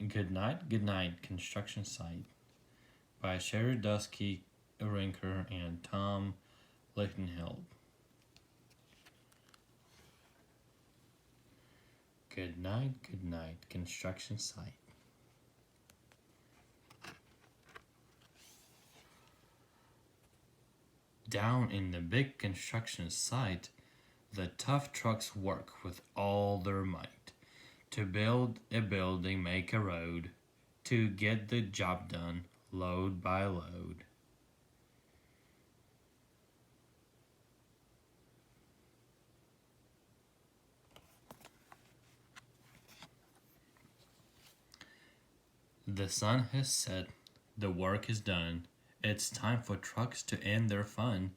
Goodnight, Goodnight construction site by Sherry Dusky Rinker and Tom Lichtenheld. Goodnight, Goodnight construction site. Down in the big construction site, the tough trucks work with all their might to build a building, make a road, to get the job done, load by load. The sun has set, the work is done, it's time for trucks to end their fun.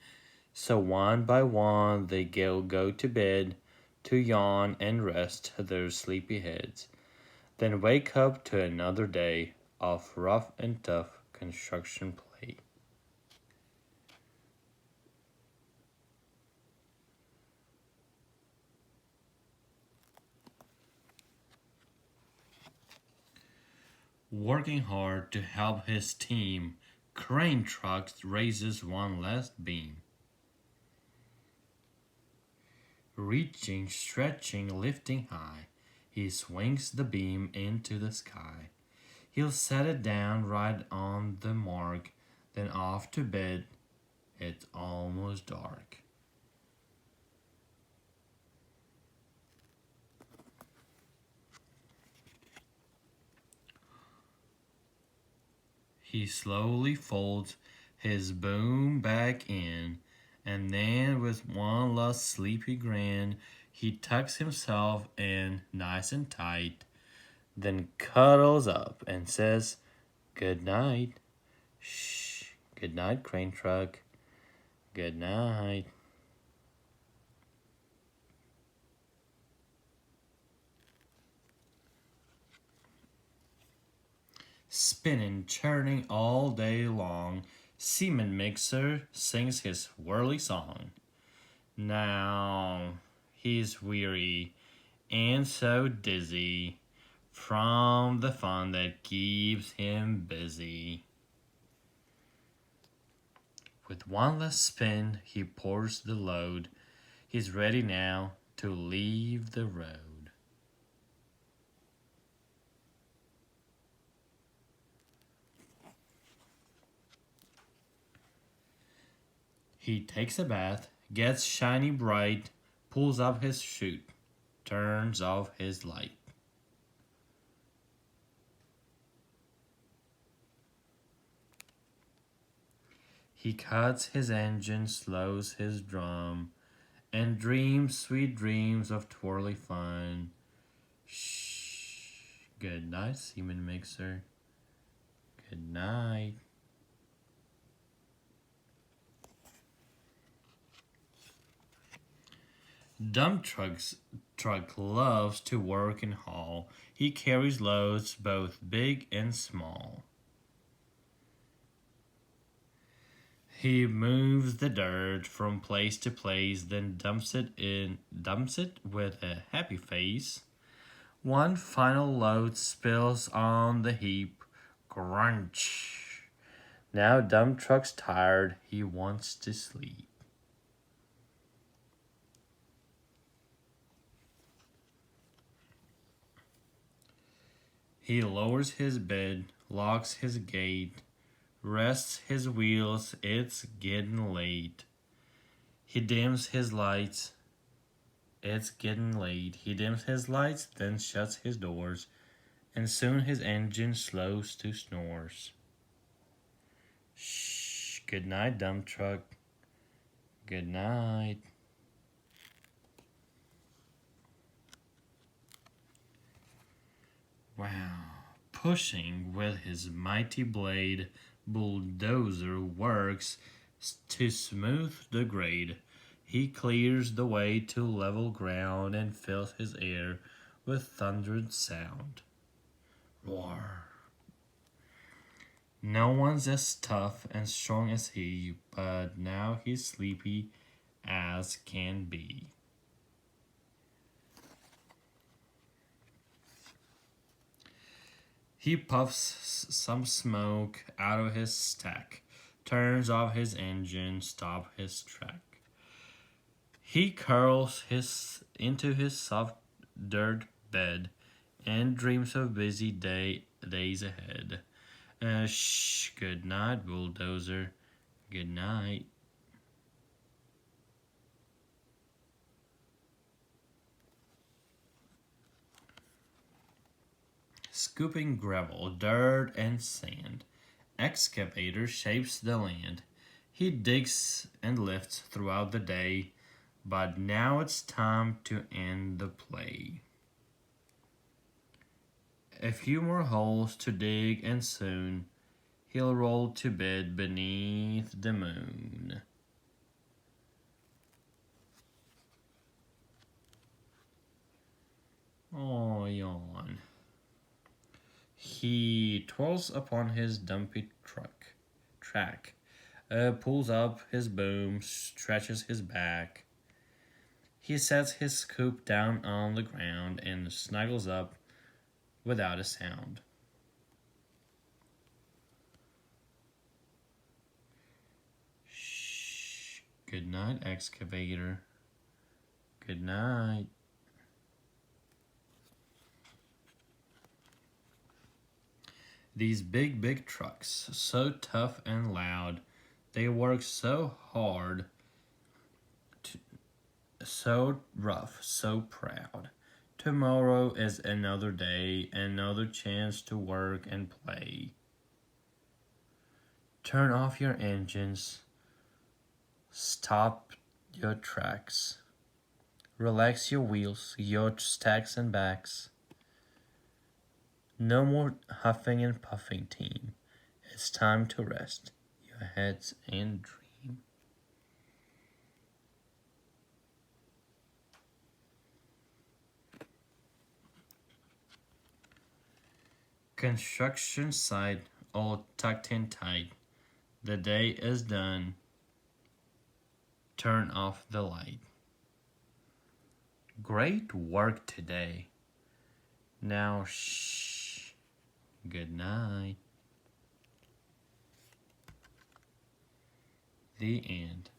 So one by one they go to bed, to yawn and rest their sleepy heads, then wake up to another day of rough and tough construction play. Working hard to help his team, Crane Trucks raises one last beam. Reaching, stretching, lifting high, he swings the beam into the sky. He'll set it down right on the mark, then off to bed. It's almost dark. He slowly folds his boom back in, and then with one last sleepy grin, he tucks himself in nice and tight, then cuddles up and says, "Good night." Shh, good night, Crane Truck. Good night. Spinning, churning all day long, Seaman Mixer sings his whirly song. Now he's weary and so dizzy from the fun that keeps him busy. With one last spin, he pours the load. He's ready now to leave the road. He takes a bath, gets shiny bright, pulls up his chute, turns off his light. He cuts his engine, slows his drum, and dreams sweet dreams of twirly fun. Shh. Good night, Seaman Mixer. Good night. Truck loves to work and haul. He carries loads both big and small. He moves the dirt from place to place, then dumps it with a happy face. One final load spills on the heap. Crunch. Now dump truck's tired, he wants to sleep. He lowers his bed, locks his gate, rests his wheels, it's getting late. He dims his lights, it's getting late. He dims his lights, then shuts his doors, and soon his engine slows to snores. Shh, good night, dump truck. Good night. Wow. Pushing with his mighty blade, bulldozer works to smooth the grade. He clears the way to level ground and fills his air with thundered sound. Roar. No one's as tough and strong as he, but now he's sleepy as can be. He puffs some smoke out of his stack, turns off his engine, stops his track. He curls into his soft dirt bed and dreams of busy days ahead. Good night, bulldozer. Good night. Scooping gravel, dirt, and sand, excavator shapes the land. He digs and lifts throughout the day, but now it's time to end the play. A few more holes to dig, and soon he'll roll to bed beneath the moon. Oh, yawn. He twirls upon his dumpy track, pulls up his boom, stretches his back. He sets his scoop down on the ground and snuggles up without a sound. Shh. Good night, excavator. Good night. These big trucks, so tough and loud, they work so hard, so rough, so proud. Tomorrow is another day, another chance to work and play. Turn off your engines, stop your tracks, relax your wheels, your stacks and backs. No more huffing and puffing, team. It's time to rest your heads and dream. Construction site all tucked in tight. The day is done. Turn off the light. Great work today. Now shh. Good night. The end.